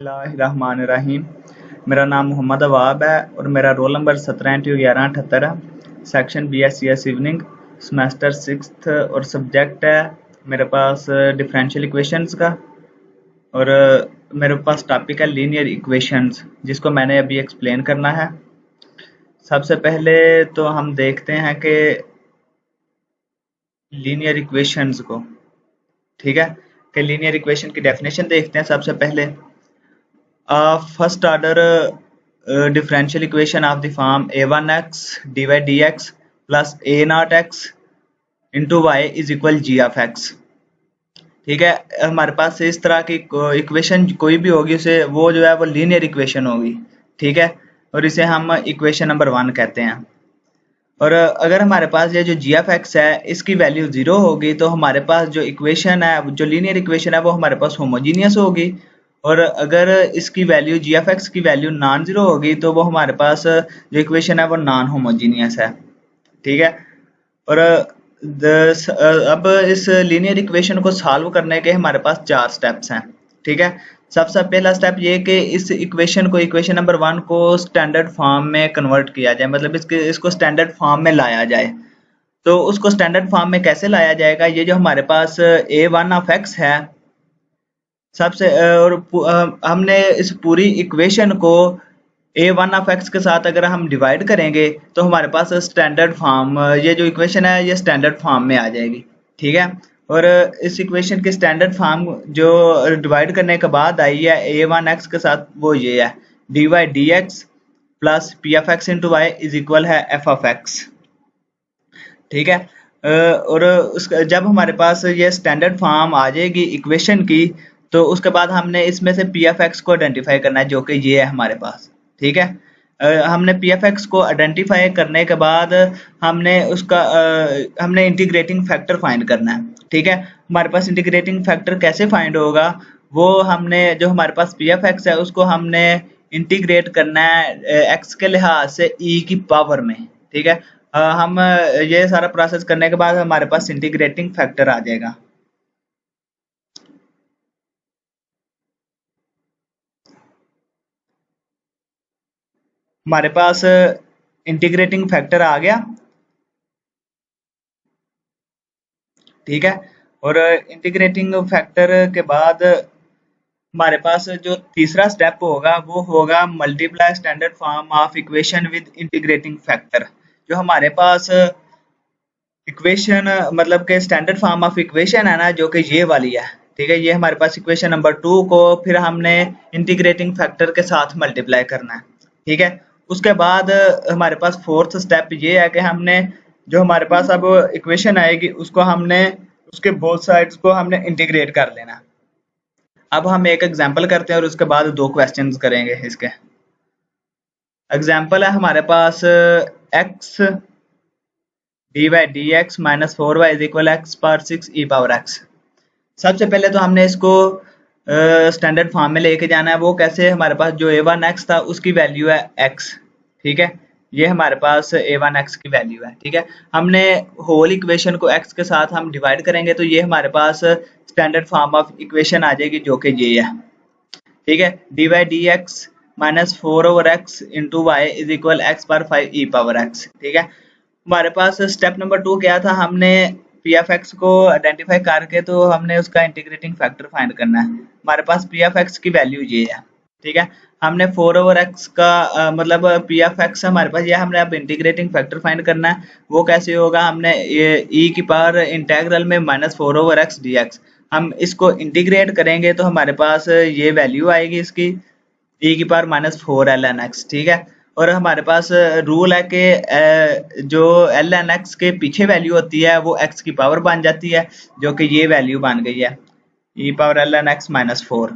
बिस्मिल्लाहिर्रहमानिर्रहीम। मेरा नाम मोहम्मद अवाब है और मेरा रोल नंबर 17-11-78 है। Section BSc evening, semester 6th और सब्जेक्ट है मेरे पास डिफरेंशियल इक्वेशंस का। और मेरे पास टॉपिक है लीनियर इक्वेशंस, जिसको मैंने अभी एक्सप्लेन करना है। सबसे पहले तो हम देखते हैं कि लीनियर इक्वेशंस को, ठीक है, कि लीनियर इक्वेशन की डेफिनेशन देखते हैं सबसे पहले। First order differential equation of the form a1x dy dx plus a0x into y is equal g of x। ठीक है, हमारे पास इस तरह की इक्वेशन कोई भी होगी उसे वो जो है वो लीनियर इक्वेशन होगी, ठीक है, और इसे हम इक्वेशन नंबर 1 कहते हैं। और अगर हमारे पास ये जो जी ऑफ एक्स है इसकी वैल्यू 0 होगी तो हमारे पास जो इक्वेशन है, जो लीनियर इक्वेशन है, वो हमारे पास होमोजीनियस होगी। और अगर इसकी वैल्यू जी ऑफ एक्स की वैल्यू नॉन ज़ीरो होगी तो वो हमारे पास जो इक्वेशन है वो नॉन होमोजीनियस है, ठीक है। और अब इस लीनियर इक्वेशन को सॉल्व करने के हमारे पास 4 स्टेप्स हैं, ठीक है। सबसे पहला स्टेप ये कि इस इक्वेशन को, इक्वेशन नंबर 1 को स्टैंडर्ड फॉर्म में कन्वर्ट किया जाए, मतलब इसको स्टैंडर्ड फॉर्म में लाया जाए। तो उसको स्टैंडर्ड फॉर्म में कैसे लाया जाएगा? ये जो हमारे पास a1 ऑफ x है सबसे और हमने इस पूरी इक्वेशन को a1 ऑफ x के साथ अगर हम डिवाइड करेंगे तो हमारे पास स्टैंडर्ड फॉर्म, ये जो इक्वेशन है ये स्टैंडर्ड फॉर्म में आ जाएगी, ठीक है। और इस इक्वेशन के स्टैंडर्ड फॉर्म जो डिवाइड करने के बाद आई है a1x के साथ, वो ये है dy dx plus p of x into y is equal है f ऑफ x, ठीक है। और उसका जब हमारे पास ये स्टैंडर्ड फॉर्म आ जाएगी इक्वेशन की, तो उसके बाद हमने इसमें से पी एफ एक्स को आइडेंटिफाई करना है, जो कि ये है हमारे पास, ठीक है। हमने पी एफ एक्स को आइडेंटिफाई करने के बाद हमने इंटीग्रेटिंग फैक्टर फाइंड करना है, ठीक है। हमारे पास इंटीग्रेटिंग फैक्टर कैसे फाइंड होगा? वो हमने जो हमारे पास पी एफ एक्स है उसको हमने इंटीग्रेट करना है एक्स के लिहाज से ई की पावर में, ठीक है। हम ये सारा प्रोसेस करने के बाद हमारे पास इंटीग्रेटिंग फैक्टर आ जाएगा। हमारे पास इंटीग्रेटिंग फैक्टर आ गया, ठीक है। और इंटीग्रेटिंग फैक्टर के बाद हमारे पास जो तीसरा स्टेप होगा वो होगा multiply standard form of equation with integrating factor. जो हमारे पास इक्वेशन मतलब के स्टैंडर्ड फॉर्म ऑफ इक्वेशन है ना, जो कि ये वाली है, ठीक है। ये हमारे पास इक्वेशन नंबर 2 को फिर हमने इंटीग्रेटिंग फैक्टर के साथ मल्टीप्लाई करना है, ठीक है। उसके बाद हमारे पास फोर्थ स्टेप ये है कि हमने जो हमारे पास अब इक्वेशन आएगी उसको हमने उसके बोथ साइड्स को हमने इंटीग्रेट कर लेना। अब हम एक एग्जांपल करते हैं और उसके बाद 2 क्वेश्चंस करेंगे इसके। एग्जांपल है हमारे पास x dy dx minus 4y is equal x power 6 E power x। सबसे पहले तो हमने इसको स्टैंडर्ड फॉर्म में लेके जाना है। वो कैसे? हमारे पास जो a1x था उसकी वैल्यू है x, ठीक है। ये हमारे पास a1x की वैल्यू है, ठीक है। हमने होल इक्वेशन को x के साथ हम डिवाइड करेंगे तो ये हमारे पास स्टैंडर्ड फॉर्म ऑफ इक्वेशन आ जाएगी, जो कि ये है, ठीक है। dy dx minus 4/x into y is equal x power 5 e power x, ठीक है। हमारे पास स्टेप नंबर 2 क्या था? हमने पी एफ एक्स को आइडेंटिफाई करके तो हमने उसका इंटीग्रेटिंग फैक्टर फाइंड करना है। हमारे पास पी एफ एक्स की वैल्यू ये है, ठीक है। हमने 4/x का मतलब पी एफ एक्स हमारे पास ये, हमने अब इंटीग्रेटिंग फैक्टर फाइंड करना है। वो कैसे होगा? हमने ये ई की पावर इंटेग्रल में माइनस 4/x dx, हम इसको इंटीग्रेट करेंगे तो हमारे पास ये वैल्यू आएगी इसकी ई की पावर माइनस 4ln x, ठीक है। और हमारे पास रूल है कि जो ln x के पीछे वैल्यू होती है वो x की पावर बन जाती है, जो कि ये वैल्यू बन गई है ई पावर ln x माइनस 4,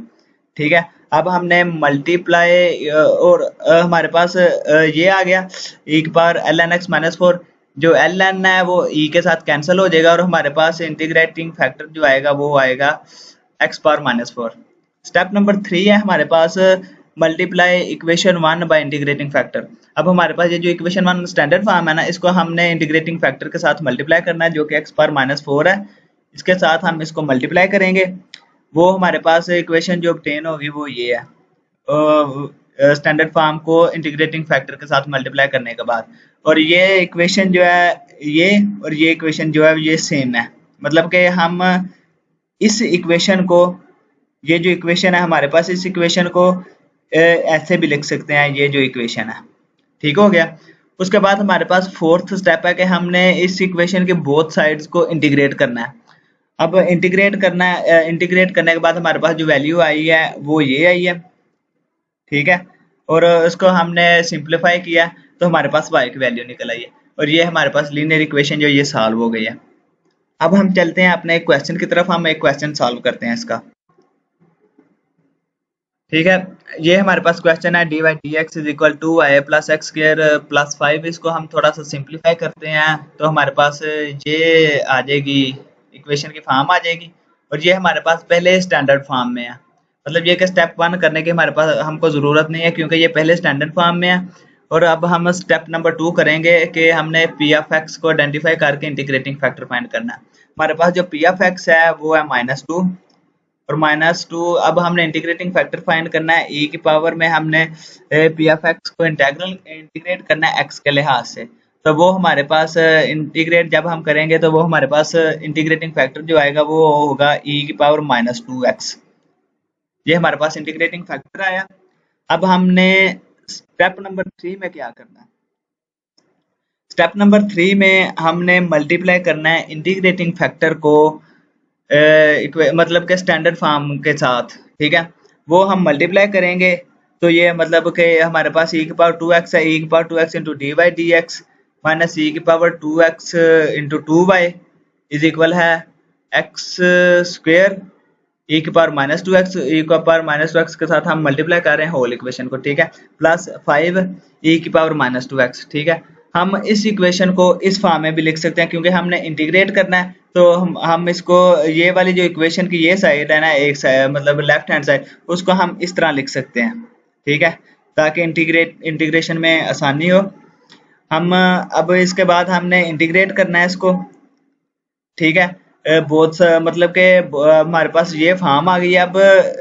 ठीक है। अब हमने मल्टीप्लाई और हमारे पास ये आ गया ई की पावर ln x माइनस 4। जो ln है वो ई के साथ कैंसिल हो जाएगा और हमारे पास इंटीग्रेटिंग फैक्टर जो आएगा वो आएगा x power minus 4। Step number 3 है हमारे पास multiply equation 1 by integrating factor. अब हमारे पास ये जो इक्वेशन 1 स्टैंडर्ड फॉर्म है ना, इसको हमने इंटीग्रेटिंग फैक्टर के साथ मल्टीप्लाई करना है, जो कि x पावर माइनस 4 है। इसके साथ हम इसको मल्टीप्लाई करेंगे, वो हमारे पास इक्वेशन जो ऑब्टेन होगी वो ये है, स्टैंडर्ड फॉर्म को इंटीग्रेटिंग फैक्टर के साथ मल्टीप्लाई करने के बाद। और ये इक्वेशन जो है ये और ये इक्वेशन जो है ये सेम है, मतलब कि हम इस इक्वेशन को, ये जो इक्वेशन है हमारे पास, इस इक्वेशन को ऐसे भी लिख सकते हैं, ये जो इक्वेशन है। ठीक हो गया। उसके बाद हमारे पास फोर्थ स्टेप है कि हमने इस इक्वेशन के बोथ साइड्स को इंटीग्रेट करना है। अब इंटीग्रेट करना है, इंटीग्रेट करने के बाद हमारे पास जो वैल्यू आई है वो ये आई है। ठीक है। और उसको हमने सिंप्लीफाई किया तो हमारे पास y की वैल्यू निकल आई है, और ये हमारे पास लीनियर इक्वेशन जो ये सॉल्व हो गई है। अब हम चलते हैं अपने एक क्वेश्चन की तरफ, हम एक क्वेश्चन सॉल्व करते हैं इसका। ठीक है। ये हमारे पास क्वेश्चन है dy dx is equal to y plus x square plus 5। इसको हम थोड़ा सा सिंप्लीफाई करते हैं तो हमारे पास ये आ जाएगी, इक्वेशन की फॉर्म आ जाएगी। और ये हमारे पास पहले स्टैंडर्ड फॉर्म में है, मतलब ये कि स्टेप 1 करने की हमारे पास हमको ज़रूरत नहीं है क्योंकि ये पहले स्टैंडर्ड फॉर्म में है। और अब हम स्टेप नंबर 2 करेंगे कि हमने पी ऑफ एक्स को आइडेंटिफाई करके इंटीग्रेटिंग फैक्टर फाइंड करना है। हमारे पास जो पी ऑफ एक्स है वो है -2, और -2 अब हमने इंटीग्रेटिंग फैक्टर फाइंड करना है। e की पावर में हमने पी ऑफ एक्स को इंटीग्रेट करना है x के लिहाज से। तो वो हमारे पास इंटीग्रेट जब हम करेंगे तो वो हमारे पास इंटीग्रेटिंग फैक्टर जो आएगा वो होगा e की पावर -2x। ये हमारे पास इंटीग्रेटिंग फैक्टर आया। अब हमने स्टेप नंबर 3 में क्या करना है? स्टेप नंबर 3 में हमने मल्टीप्लाई करना है इंटीग्रेटिंग फैक्टर को मतलब के स्टैंडर्ड फॉर्म के साथ। ठीक है। वो हम मल्टीप्लाई करेंगे तो ये मतलब कि हमारे पास e की पावर 2x है, e की power 2x into d y d x minus e की power 2x into 2y is equal है x स्क्वेयर e की पावर -2x, e की पावर -2x के साथ हम मल्टीप्लाई कर रहे हैं होल इक्वेशन को। ठीक है। प्लस 5 e की पावर -2x। ठीक है। हम इस इक्वेशन को इस फॉर्म में भी लिख सकते हैं क्योंकि हमने इंटीग्रेट करना है, तो हम इसको ये वाली जो इक्वेशन की ये साइड है ना, एक साइड मतलब लेफ्ट हैंड साइड, उसको हम इस तरह लिख सकते हैं। ठीक है, ताकि इंटीग्रेशन में आसानी हो। हम अब इसके बाद हमने इंटीग्रेट करना है इसको। ठीक है। बहुत मतलब कि हमारे पास ये फॉर्म आ गई है। अब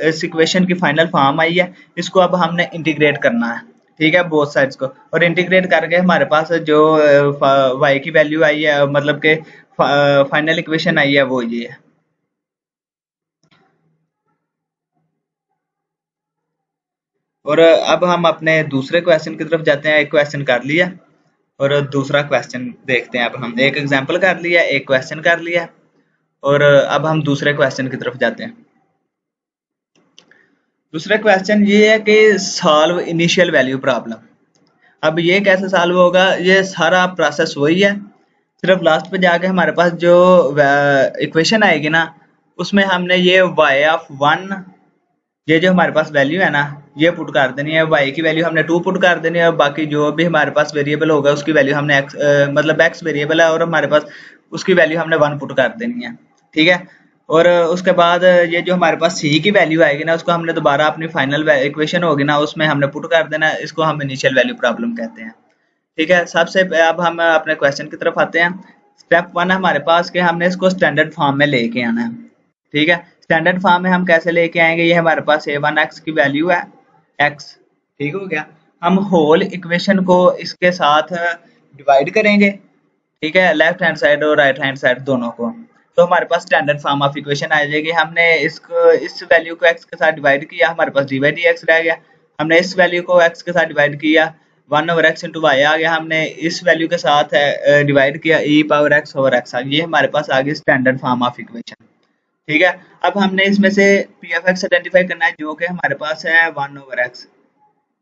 इस इक्वेशन की फाइनल फॉर्म आई है, इसको अब हमने इंटीग्रेट करना है। ठीक है, बोथ साइड्स को। और इंटीग्रेट करके हमारे पास जो y की वैल्यू आई है, मतलब कि फाइनल इक्वेशन आई है वो ये है। और अब हम अपने दूसरे क्वेश्चन की तरफ जाते हैं। एक क्वेश्चन कर लिया और दूसरा क्वेश्चन देखते हैं। अब हम एक एग्जांपल कर लिया, एक क्वेश्चन कर लिया, और अब हम दूसरे क्वेश्चन की तरफ जाते हैं। दूसरा क्वेश्चन ये है कि सॉल्व इनिशियल वैल्यू प्रॉब्लम। अब ये कैसे सॉल्व होगा? ये सारा प्रोसेस वही है, सिर्फ लास्ट पे जाके हमारे पास जो इक्वेशन आएगी ना, उसमें हमने ये y(1), ये जो हमारे पास वैल्यू है ना, ये पुट कर देनी है। y की वैल्यू हमने 2 पुट कर देनी है, और बाकी जो भी हमारे पास वेरिएबल होगा उसकी वैल्यू हमने मतलब x वेरिएबल है और हमारे पास उसकी वैल्यू हमने 1 पुट कर देनी है। ठीक है। और उसके बाद ये जो हमारे पास c की वैल्यू आएगी ना, उसको हमने दोबारा अपनी फाइनल इक्वेशन होगी ना, उसमें हमने पुट कर देना है। इसको हम इनिशियल वैल्यू प्रॉब्लम कहते हैं। ठीक है। सबसे अब हम अपने क्वेश्चन की तरफ आते हैं। स्टेप 1 है हमारे पास कि हमने इसको स्टैंडर्ड फॉर्म में लेके आना है। ठीक है। स्टैंडर्ड फॉर्म में हम कैसे लेके आएंगे? ये हमारे पास a1x की वैल्यू है x। ठीक हो गया। हम होल इक्वेशन को इसके साथ डिवाइड करेंगे। ठीक है, लेफ्ट हैंड साइड और राइट हैंड साइड दोनों को। तो हमारे पास स्टैंडर्ड फॉर्म ऑफ इक्वेशन आ जाएगी। हमने इसको, इस वैल्यू को x के साथ डिवाइड किया, हमारे पास dy dx रह गया। हमने इस वैल्यू को x के साथ डिवाइड किया, 1/x इंटू वाई आ गया। हमने इस वैल्यू के साथ डिवाइड किया, e power x over x आ गया। ये हमारे पास आ गई स्टैंडर्ड फॉर्म ऑफ इक्वेशन। ठीक है। अब हमने इसमें से पी ऑफ एक्स आइडेंटिफाई करना है, जो कि हमारे पास है 1/x।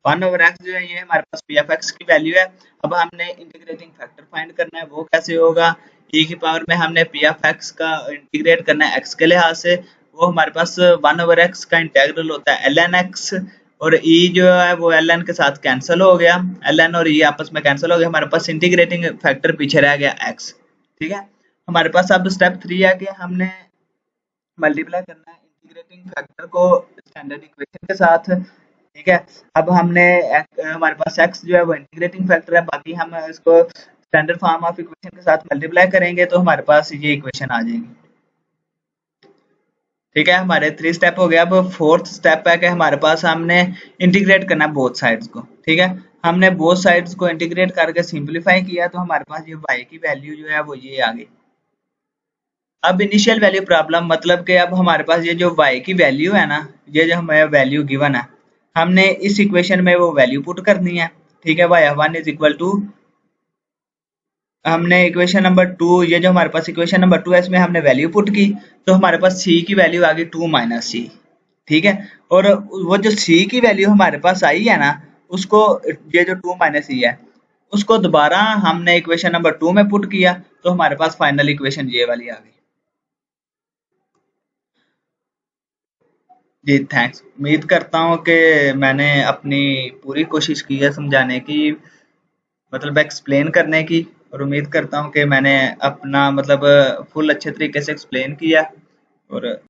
1/x जो है ये हमारे पास पी ऑफ एक्स की वैल्यू है। अब हमने इंटीग्रेटिंग फैक्टर फाइंड करना है, वो कैसे होगा? e की पावर में हमने पी ऑफ एक्स का इंटीग्रेट करना है x के लिहाज से। वो हमारे पास 1/x का इंटेग्रल होता है ln x, और e जो है वो ln के साथ कैंसिल हो गया, ln और e आपस में कैंसिल हो गया। हमारे पास इंटीग्रेटिंग फैक्टर पीछे रह गया x। ठीक है। हमारे पास अब स्टेप 3 है कि हमने मल्टीप्लाई करना है इंटीग्रेटिंग फैक्टर को स्टैंडर्ड इक्वेशन के साथ। ठीक है। अब हमने हमारे पास x जो है वो इंटीग्रेटिंग फैक्टर है, बाकी हम इसको स्टैंडर्ड फॉर्म ऑफ इक्वेशन के साथ मल्टीप्लाई करेंगे तो हमारे पास ये इक्वेशन आ जाएगी। ठीक है, हमारे 3 स्टेप हो गया। अब फोर्थ स्टेप है कि हमारे पास हमने इंटीग्रेट करना है बोथ साइड्स को। ठीक है, हमने बोथ साइड्स को इंटीग्रेट करके सिंपलीफाई किया तो हमारे पास ये y की वैल्यू जो है वो ये आ गई। अब इनिशियल वैल्यू प्रॉब्लम मतलब कि अब हमारे पास ये जो y की वैल्यू है ना, ये जो हमें वैल्यू गिवन है, हमने इस इक्वेशन में वो वैल्यू पुट करनी है। ठीक है, y1 इज इक्वल टू, हमने इक्वेशन नंबर 2, ये जो हमारे पास इक्वेशन नंबर 2 है इसमें हमने वैल्यू पुट की तो हमारे पास c की वैल्यू आ गई 2 माइनस सी। ठीक है, और वो जो c की वैल्यू हमारे पास आई है ना, उसको, ये जो 2 माइनस सी है, उसको दोबारा हमने इक्वेशन नंबर 2 में पुट किया तो हमारे पास फाइनल इक्वेशन ये वाली आ गई। जी थैंक्स। उम्मीद करता हूँ कि मैंने अपनी पूरी कोशिश की है समझाने की, मतलब एक्सप्लेन करने की, और उम्मीद करता हूँ कि मैंने अपना मतलब फुल अच्छे तरीके से एक्सप्लेन किया। और